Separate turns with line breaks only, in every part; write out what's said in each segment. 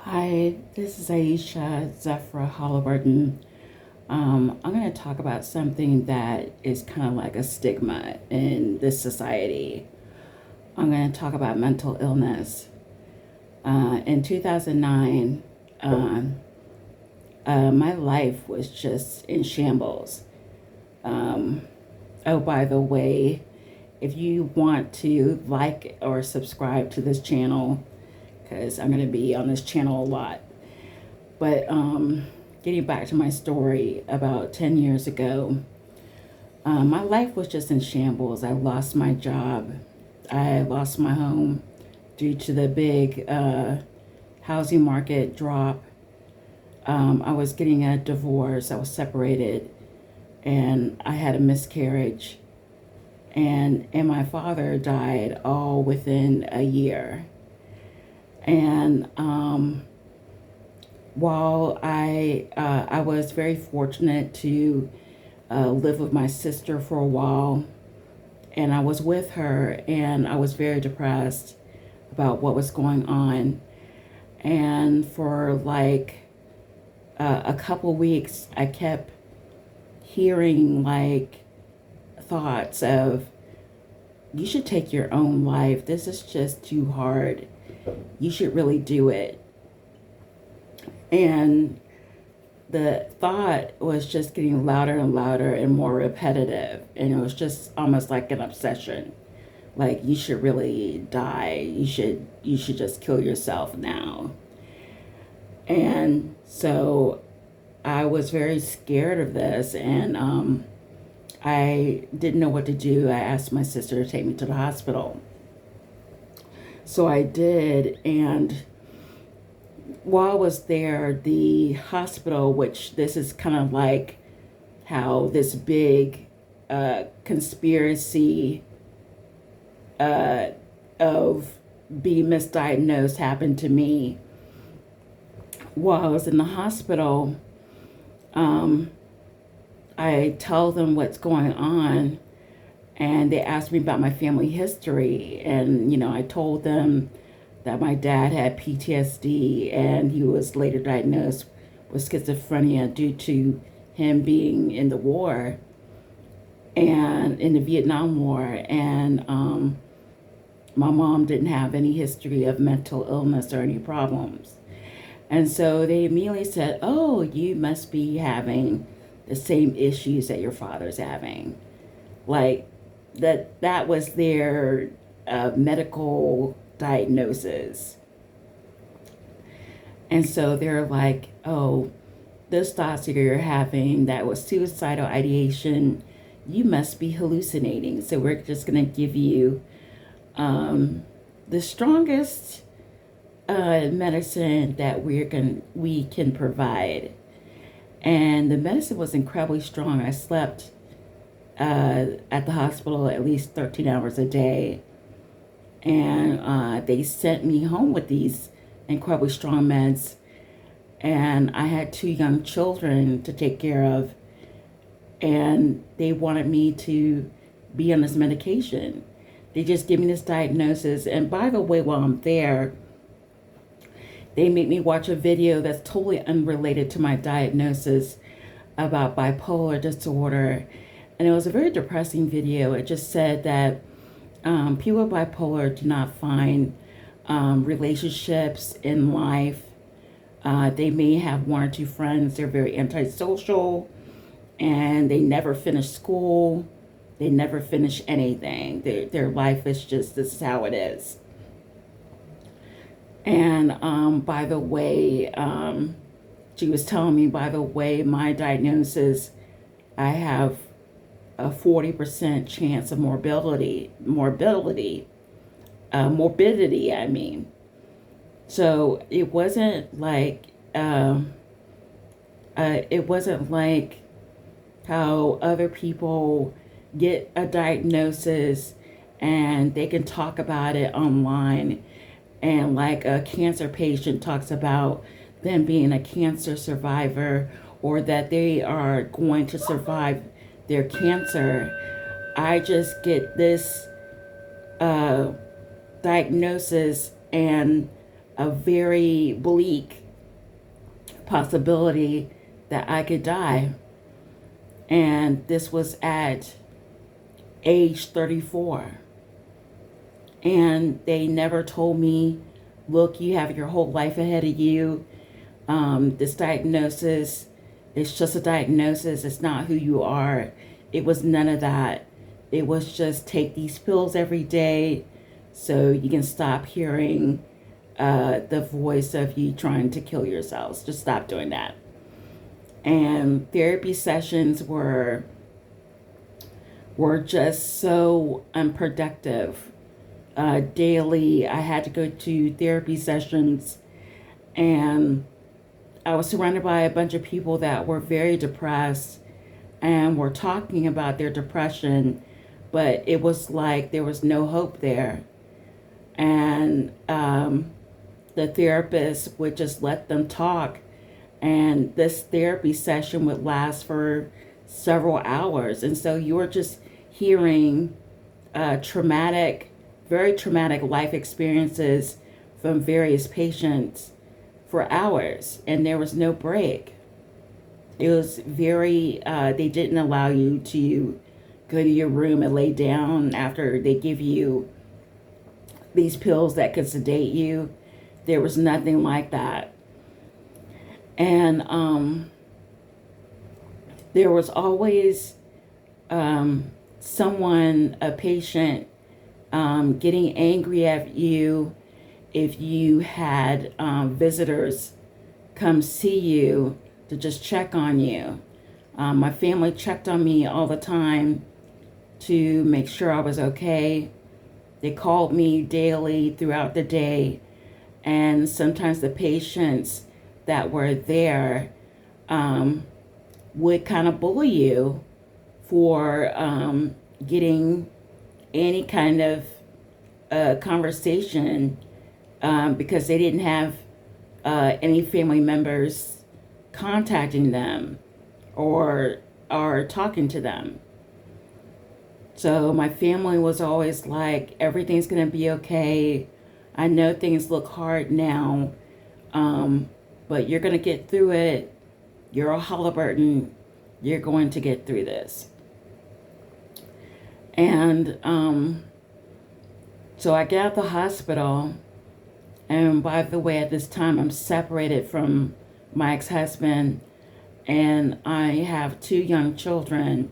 Hi, this is Aisha Zephyra Halliburton. I'm going to talk about something that is kind of like a stigma in this society. I'm going to talk about mental illness. In 2009, my life was just in shambles. Um, oh, by the way, if you want to like or subscribe to this channel, because I'm going to be on this channel a lot. But getting back to my story, about 10 years ago, my life was just in shambles. I lost my job. I lost my home due to the big housing market drop. I was getting a divorce. I was separated, and I had a miscarriage. And my father died all within a year. And while I was very fortunate to live with my sister for a while, and I was with her, and I was very depressed about what was going on. And for like a couple weeks, I kept hearing like thoughts of, you should take your own life. This is just too hard. You should really do it. And the thought was just getting louder and louder and more repetitive. And it was just almost like an obsession. Like, you should really die. You should just kill yourself now. And so I was very scared of this, and I didn't know what to do. I asked my sister to take me to the hospital. So I did, and while I was there, the hospital, which this is kind of like how this big conspiracy of being misdiagnosed happened to me. While I was in the hospital, um, I tell them what's going on, and they asked me about my family history. And, I told them that my dad had PTSD, and he was later diagnosed with schizophrenia due to him being in the war and in the Vietnam War. And my mom didn't have any history of mental illness or any problems. And so they immediately said, "Oh, you must be having the same issues that your father's having." Like, that was their medical diagnosis. And so they're like, "Oh, those thoughts that you're having, that was suicidal ideation, you must be hallucinating. So we're just going to give you the strongest medicine that we can provide." And the medicine was incredibly strong. I slept at the hospital at least 13 hours a day. And they sent me home with these incredibly strong meds. And I had two young children to take care of. And they wanted me to be on this medication. They just gave me this diagnosis. And by the way, while I'm there, they made me watch a video that's totally unrelated to my diagnosis about bipolar disorder. And it was a very depressing video. It just said that people with bipolar do not find relationships in life. They may have one or two friends. They're very antisocial, and they never finish school. They never finish anything. Their life is just, this is how it is. And by the way, she was telling me, by the way, my diagnosis, I have a 40% chance of morbidity, I mean. So it wasn't like how other people get a diagnosis and they can talk about it online, and like a cancer patient talks about them being a cancer survivor, or that they are going to survive their cancer. I just get this diagnosis, and a very bleak possibility that I could die. And this was at age 34. And they never told me, look, you have your whole life ahead of you. This diagnosis, it's just a diagnosis. It's not who you are. It was none of that. It was just take these pills every day so you can stop hearing the voice of you trying to kill yourselves. Just stop doing that. And therapy sessions were just so unproductive. Daily, I had to go to therapy sessions, and I was surrounded by a bunch of people that were very depressed and were talking about their depression, but it was like there was no hope there. And the therapist would just let them talk, and this therapy session would last for several hours. And so you were just hearing very traumatic life experiences from various patients for hours, and there was no break. It was very, they didn't allow you to go to your room and lay down after they give you these pills that could sedate you. There was nothing like that. And there was always someone, a patient, getting angry at you if you had visitors come see you to just check on you. My family checked on me all the time to make sure I was okay. They called me daily throughout the day, and sometimes the patients that were there would kind of bully you for getting any kind of conversation because they didn't have any family members contacting them or talking to them. So my family was always like, everything's going to be okay. I know things look hard now, but you're going to get through it. You're a Halliburton. You're going to get through this. And so I get out the hospital. And by the way, at this time, I'm separated from my ex-husband, and I have 2 young children,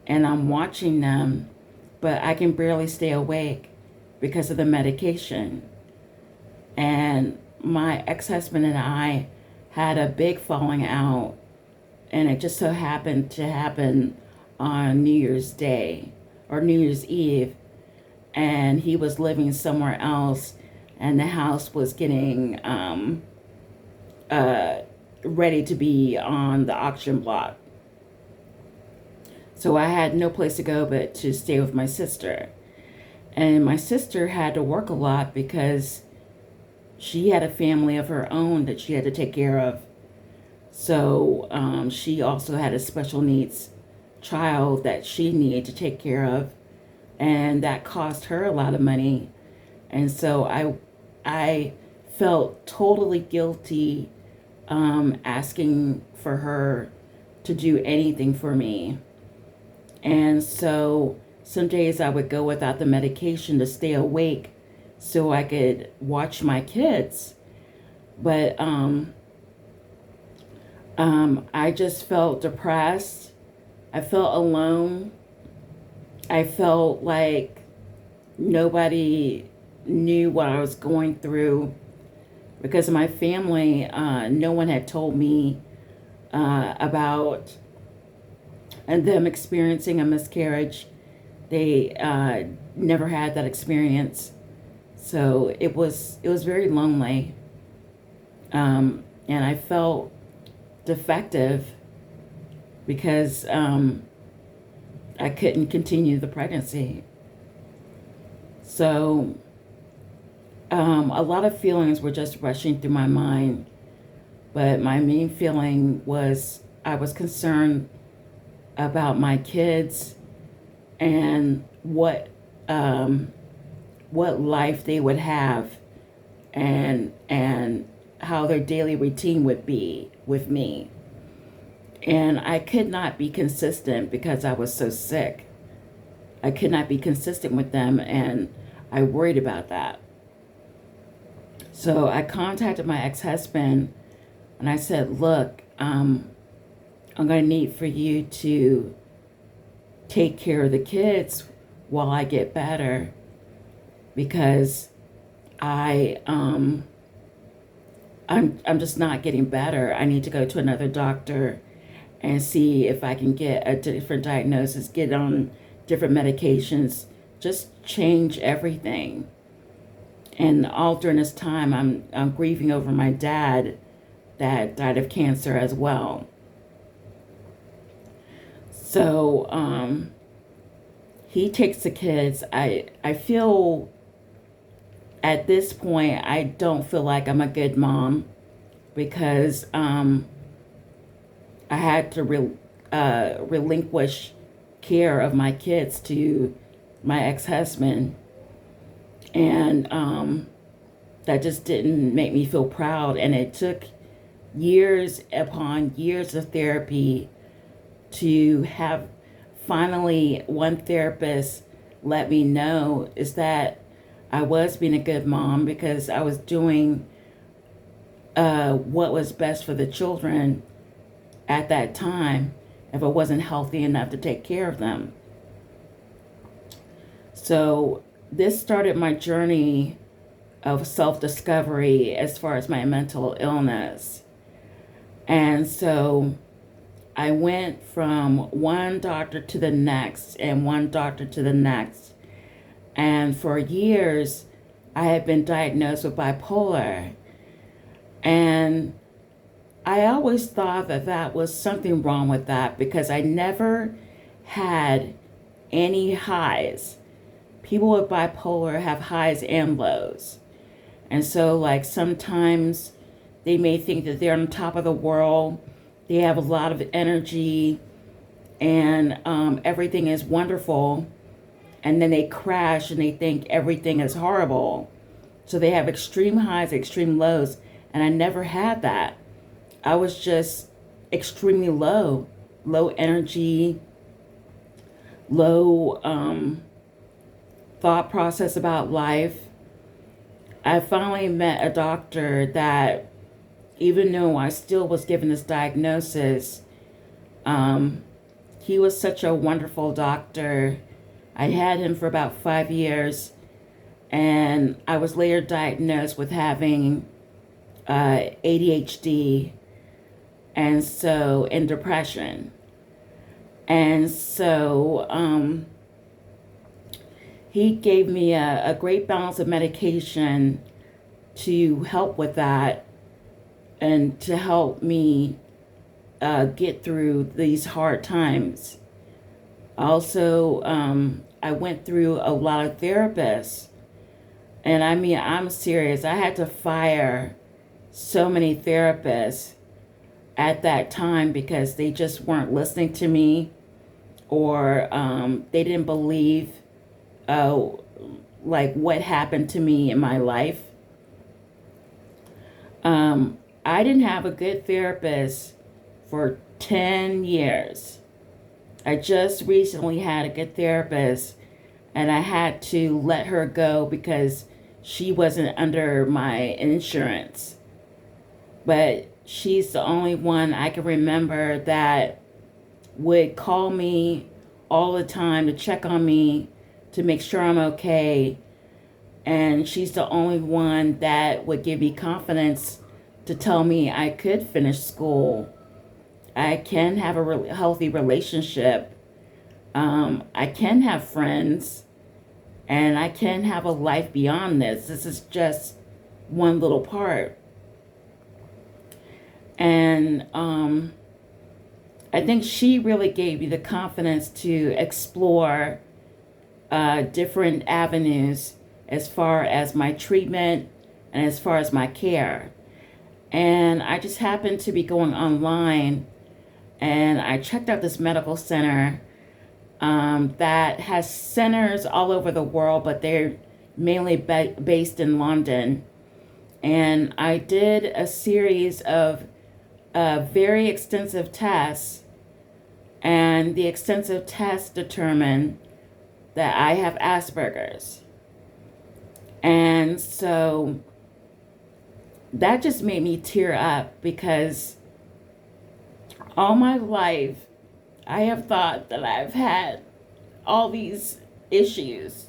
and I'm watching them, but I can barely stay awake because of the medication. And my ex-husband and I had a big falling out, and it just so happened to happen on New Year's Day or New Year's Eve, and he was living somewhere else, and the house was getting ready to be on the auction block. So I had no place to go but to stay with my sister. And my sister had to work a lot because she had a family of her own that she had to take care of. So she also had a special needs child that she needed to take care of. And that cost her a lot of money. And so I felt totally guilty asking for her to do anything for me. And so some days I would go without the medication to stay awake so I could watch my kids. But I just felt depressed. I felt alone. I felt like nobody knew what I was going through because of my family. No one had told me about them experiencing a miscarriage. They never had that experience, so it was very lonely, and I felt defective because I couldn't continue the pregnancy. So a lot of feelings were just rushing through my mind, but my main feeling was I was concerned about my kids and what life they would have and how their daily routine would be with me. And I could not be consistent because I was so sick. I could not be consistent with them, and I worried about that. So I contacted my ex-husband and I said, look, I'm going to need for you to take care of the kids while I get better, because I'm just not getting better. I need to go to another doctor and see if I can get a different diagnosis, get on different medications, just change everything. And all during this time, I'm grieving over my dad that died of cancer as well. So he takes the kids. I feel at this point, I don't feel like I'm a good mom, because I had to relinquish care of my kids to my ex-husband. And that just didn't make me feel proud. And it took years upon years of therapy to have finally one therapist let me know is that I was being a good mom, because I was doing what was best for the children at that time if I wasn't healthy enough to take care of them. So this started my journey of self-discovery as far as my mental illness. And so I went from one doctor to the next and one doctor to the next. And for years, I had been diagnosed with bipolar. And I always thought that that was something wrong with that, because I never had any highs. People with bipolar have highs and lows. And so, like, sometimes they may think that they're on top of the world. They have a lot of energy and everything is wonderful. And then they crash and they think everything is horrible. So they have extreme highs, extreme lows. And I never had that. I was just extremely low energy, low thought process about life. I finally met a doctor that, even though I still was given this diagnosis, he was such a wonderful doctor. I had him for about 5 years, and I was later diagnosed with having ADHD and depression. And so he gave me a great balance of medication to help with that and to help me get through these hard times. Also, I went through a lot of therapists. And I mean, I'm serious. I had to fire so many therapists at that time because they just weren't listening to me, or they didn't believe like what happened to me in my life. I didn't have a good therapist for 10 years. I just recently had a good therapist, and I had to let her go because she wasn't under my insurance. But she's the only one I can remember that would call me all the time to check on me, to make sure I'm okay. And she's the only one that would give me confidence to tell me I could finish school. I can have a healthy relationship. I can have friends. And I can have a life beyond this. This is just one little part. And I think she really gave me the confidence to explore different avenues as far as my treatment and as far as my care. And I just happened to be going online, and I checked out this medical center that has centers all over the world, but they're mainly based in London. And I did a series of very extensive tests, and the extensive tests determined that I have Asperger's. And so that just made me tear up, because all my life I have thought that I've had all these issues.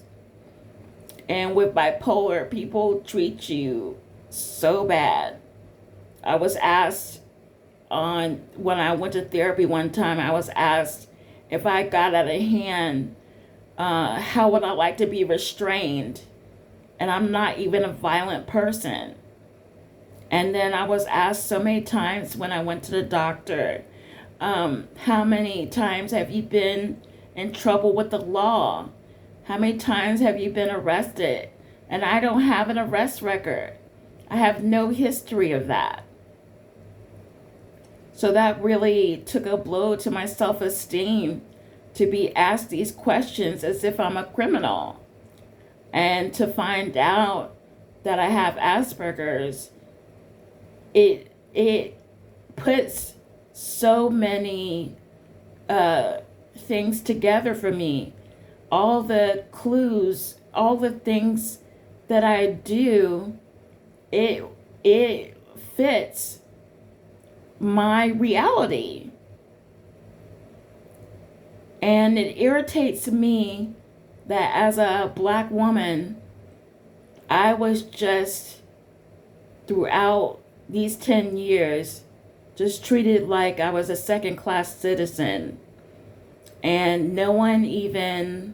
And with bipolar, people treat you so bad. I was asked when I went to therapy one time, I was asked if I got out of hand, how would I like to be restrained? And I'm not even a violent person. And then I was asked so many times when I went to the doctor, how many times have you been in trouble with the law? How many times have you been arrested? And I don't have an arrest record. I have no history of that. So that really took a blow to my self-esteem, to be asked these questions as if I'm a criminal. And to find out that I have Asperger's, it puts so many things together for me. All the clues, all the things that I do, it fits my reality. And it irritates me that as a Black woman, I was just, throughout these 10 years, just treated like I was a second-class citizen. And no one even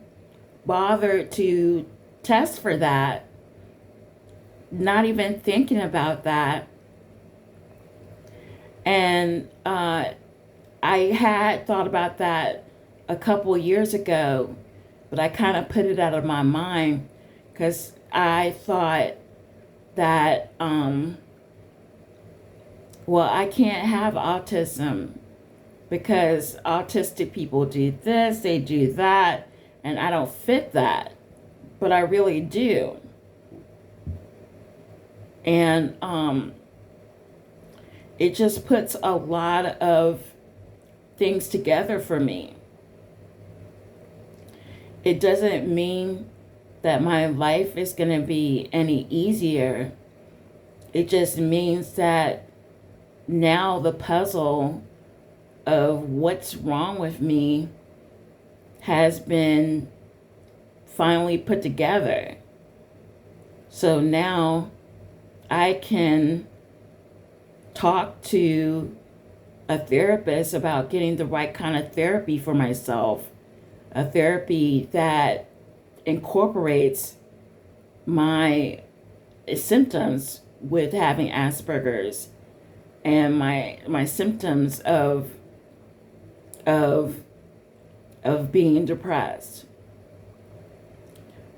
bothered to test for that, not even thinking about that. And I had thought about that a couple years ago, but I kind of put it out of my mind, because I thought that, well, I can't have autism because autistic people do this, they do that, and I don't fit that, but I really do. And it just puts a lot of things together for me. It doesn't mean that my life is going to be any easier. It just means that now the puzzle of what's wrong with me has been finally put together. So now I can talk to a therapist about getting the right kind of therapy for myself, a therapy that incorporates my symptoms with having Asperger's and my symptoms of being depressed.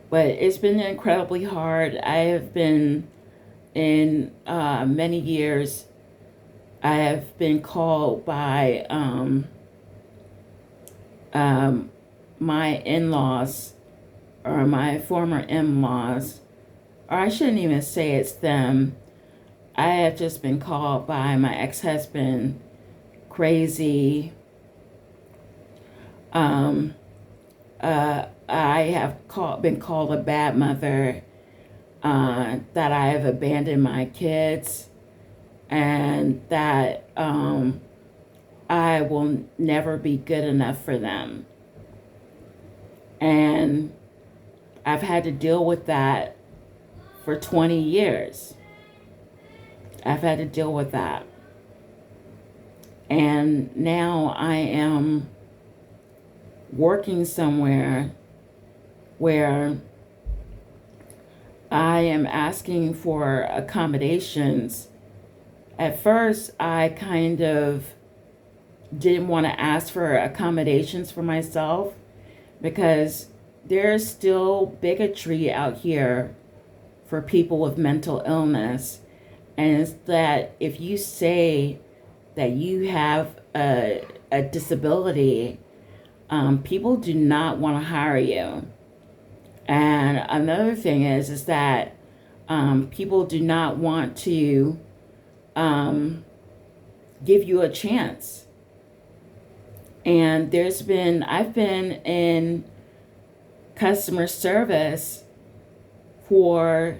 But it's been incredibly hard. I have been, in many years, I have been called by my in-laws, or my former in-laws, or I shouldn't even say it's them. I have just been called by my ex-husband crazy. I have been called a bad mother, that I have abandoned my kids, and that I will never be good enough for them. And I've had to deal with that for 20 years. I've had to deal with that. And now I am working somewhere where I am asking for accommodations. At first, I kind of didn't want to ask for accommodations for myself, because there's still bigotry out here for people with mental illness. And it's that if you say that you have a disability, people do not want to hire you. And another thing is that People do not want to give you a chance. And I've been in customer service for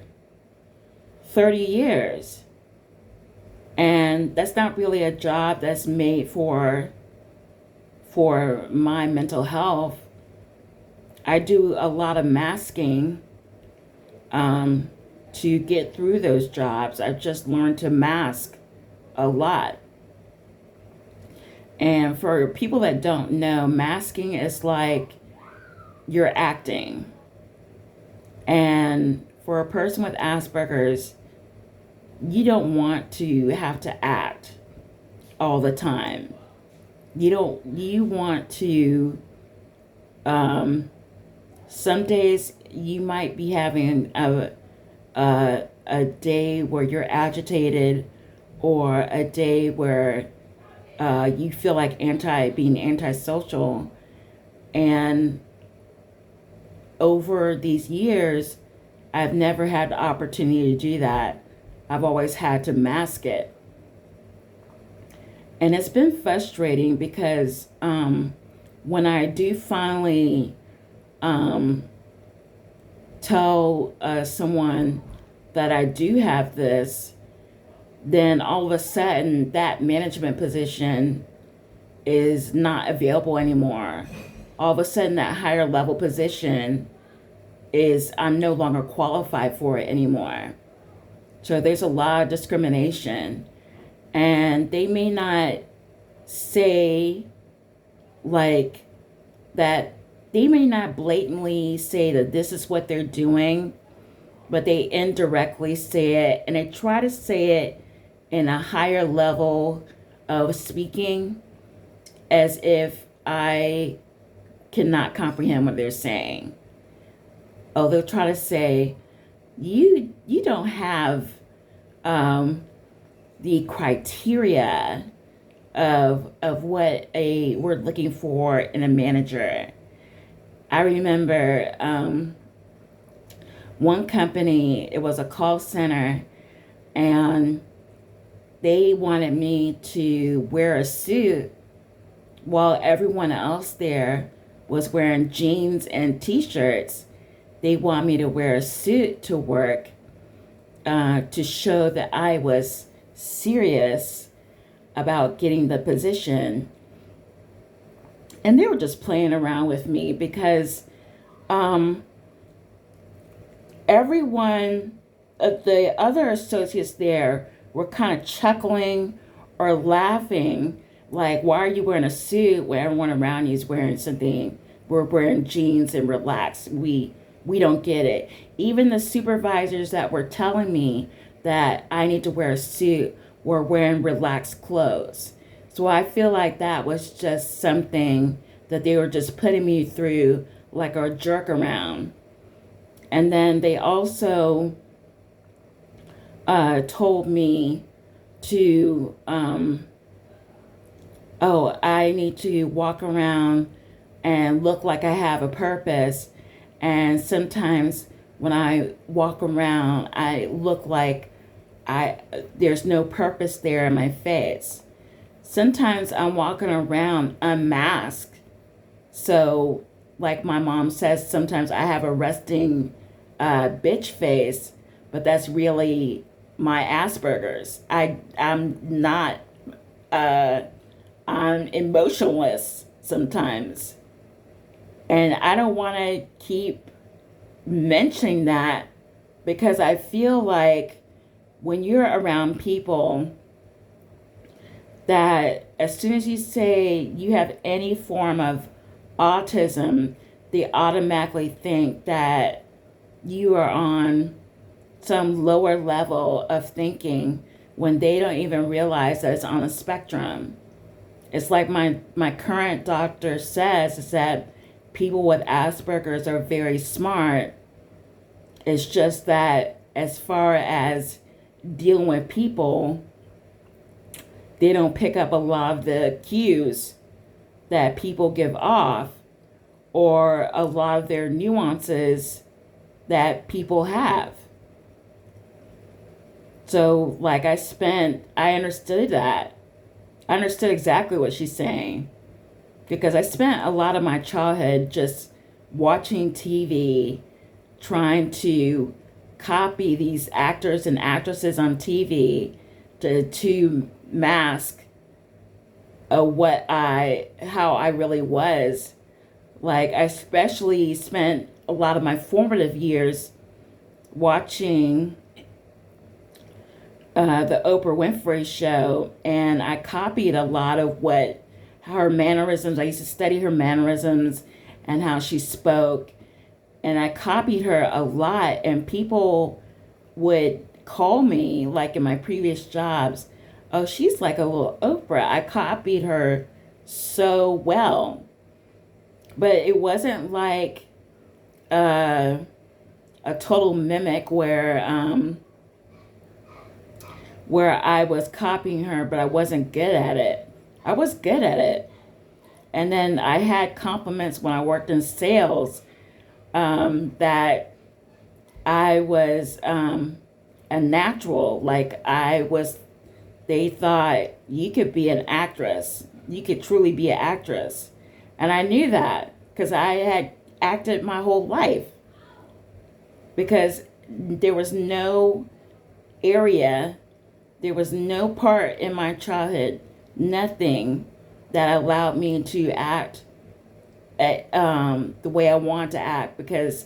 30 years. And that's not really a job that's made for my mental health. I do a lot of masking to get through those jobs. I've just learned to mask a lot. And for people that don't know, masking is like you're acting. And for a person with Asperger's, you don't want to have to act all the time. You want to, some days you might be having a day where you're agitated, or a day where you feel like being antisocial. And over these years, I've never had the opportunity to do that. I've always had to mask it. And it's been frustrating because when I do finally tell someone that I do have this, then all of a sudden that management position is not available anymore. All of a sudden that higher level position I'm no longer qualified for it anymore. So there's a lot of discrimination. And they may not say like that, they may not blatantly say that this is what they're doing, but they indirectly say it, and they try to say it in a higher level of speaking, as if I cannot comprehend what they're saying. Oh, they'll try to say, you don't have the criteria of what we're looking for in a manager. I remember one company, it was a call center, and they wanted me to wear a suit while everyone else there was wearing jeans and t-shirts. They want me to wear a suit to work to show that I was serious about getting the position. And they were just playing around with me because everyone, the other associates there were kind of chuckling or laughing, like, why are you wearing a suit when everyone around you is wearing something? We're wearing jeans and relaxed. We don't get it. Even the supervisors that were telling me that I need to wear a suit were wearing relaxed clothes. So I feel like that was just something that they were just putting me through like a jerk around. And then they also told me to, I need to walk around and look like I have a purpose. And sometimes when I walk around, I look like there's no purpose there in my face. Sometimes I'm walking around unmasked. So, like my mom says, sometimes I have a resting bitch face, but that's really my Asperger's. I'm not, I'm emotionless sometimes. And I don't want to keep mentioning that because I feel like when you're around people that as soon as you say you have any form of autism, they automatically think that you are on some lower level of thinking when they don't even realize that it's on a spectrum. It's like my current doctor says, is that people with Asperger's are very smart. It's just that as far as dealing with people, they don't pick up a lot of the cues that people give off, or a lot of their nuances that people have. So, like, I understood that. I understood exactly what she's saying because I spent a lot of my childhood just watching TV, trying to copy these actors and actresses on TV to mask how I really was. Like, I especially spent a lot of my formative years watching the Oprah Winfrey show, and I copied a lot of what her mannerisms. I used to study her mannerisms and how she spoke, and I copied her a lot. And people would call me, like in my previous jobs, "Oh, she's like a little Oprah." I copied her so well, but it wasn't like uh, a total mimic where I was copying her, but I wasn't good at it. I was good at it. And then I had compliments when I worked in sales, that I was a natural. Like, they thought you could be an actress. You could truly be an actress. And I knew that because I had acted my whole life. Because there was no area, there was no part in my childhood, nothing that allowed me to act the way I wanted to act, because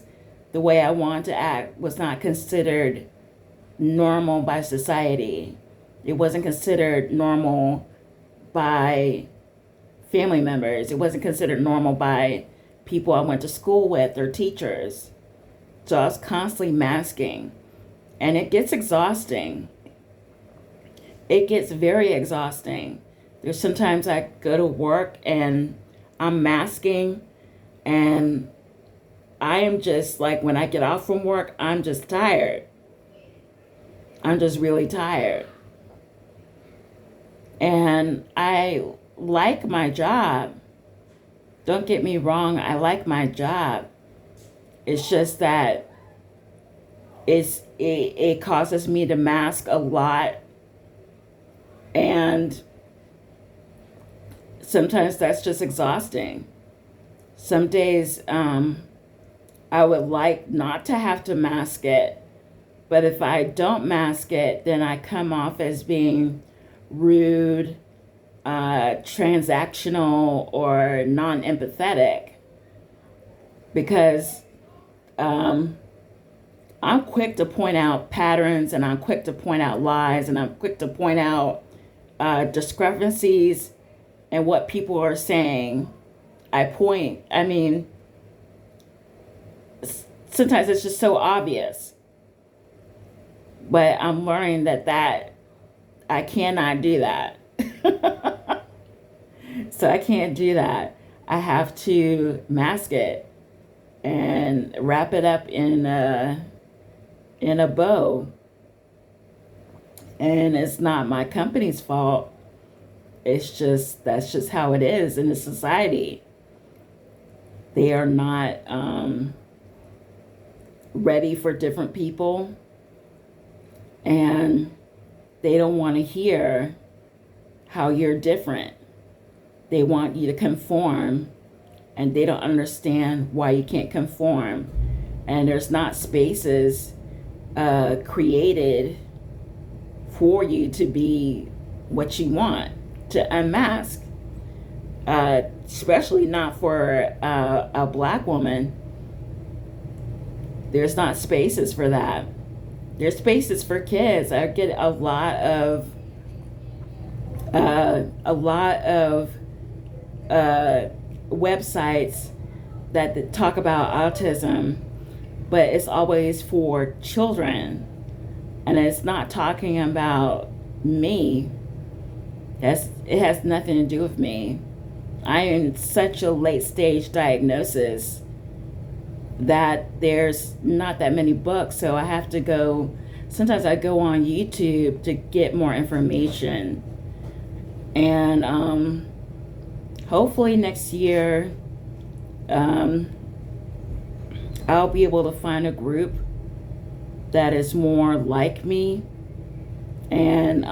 the way I wanted to act was not considered normal by society. It wasn't considered normal by family members. It wasn't considered normal by people I went to school with or teachers. So I was constantly masking, and it gets exhausting. It gets very exhausting. There's sometimes I go to work and I'm masking, and I am just like, when I get off from work, I'm just tired. I'm just really tired. And I like my job. Don't get me wrong, I like my job. It's just that it causes me to mask a lot, and sometimes that's just exhausting. Some days I would like not to have to mask it, but if I don't mask it, then I come off as being rude, transactional, or non-empathetic, because I'm quick to point out patterns, and I'm quick to point out lies, and I'm quick to point out discrepancies in what people are saying. I mean, sometimes it's just so obvious, but I'm learning that I cannot do that. So I can't do that. I have to mask it and wrap it up in a bow. And it's not my company's fault. That's just how it is in the society. They are not ready for different people, and they don't want to hear how you're different. They want you to conform, and they don't understand why you can't conform. And there's not spaces created for you to be what you want, to unmask. Especially not for a black woman. There's not spaces for that. There's spaces for kids. I get a lot of websites that talk about autism, but it's always for children, and it's not talking about me. It has nothing to do with me. I am in such a late stage diagnosis that there's not that many books, so I have to go. Sometimes I go on YouTube to get more information, and hopefully next year I'll be able to find a group that is more like me, and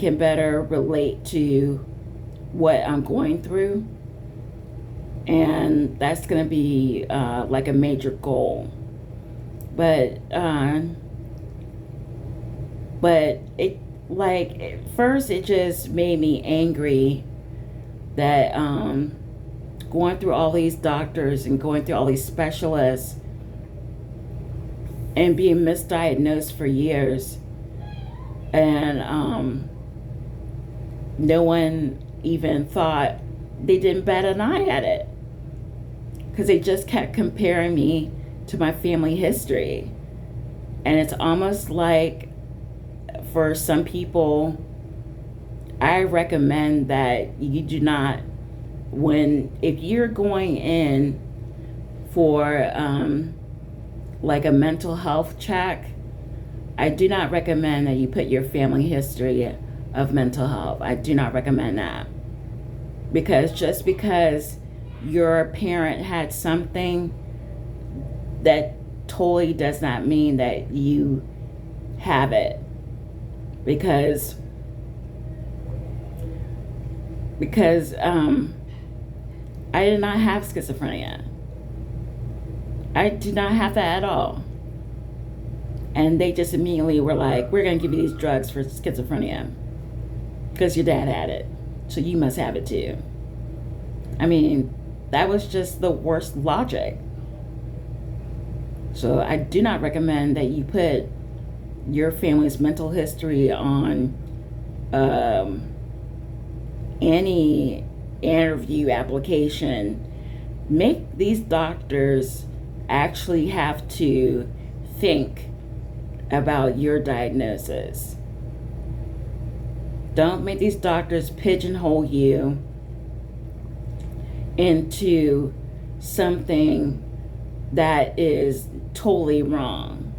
can better relate to what I'm going through. And that's going to be like a major goal. But it, like, at first it just made me angry that going through all these doctors and going through all these specialists and being misdiagnosed for years, and no one even thought, they didn't bat an eye at it, because they just kept comparing me to my family history. And it's almost like, for some people, I recommend that you do not, if you're going in for like a mental health check, I do not recommend that you put your family history of mental health. I do not recommend that. Because just because your parent had something, that totally does not mean that you have it. Because I did not have schizophrenia. I did not have that at all. And they just immediately were like, we're going to give you these drugs for schizophrenia because your dad had it, so you must have it too. I mean, that was just the worst logic. So I do not recommend that you put your family's mental history on any interview application. Make these doctors actually have to think about your diagnosis. Don't make these doctors pigeonhole you into something that is totally wrong.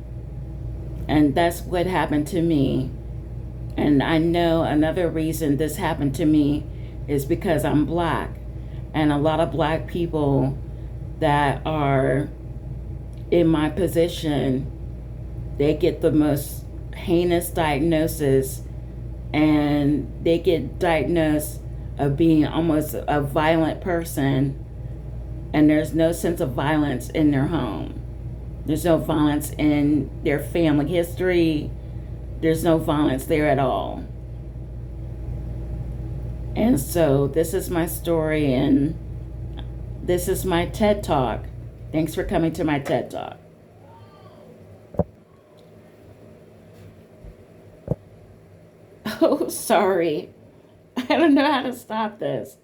And that's what happened to me. And I know another reason this happened to me is because I'm Black. And a lot of Black people that are in my position, they get the most heinous diagnosis, and they get diagnosed of being almost a violent person, and there's no sense of violence in their home. There's no violence in their family history. There's no violence there at all. And so this is my story, and this is my TED Talk. Thanks for coming to my TED Talk. Oh, sorry. I don't know how to stop this.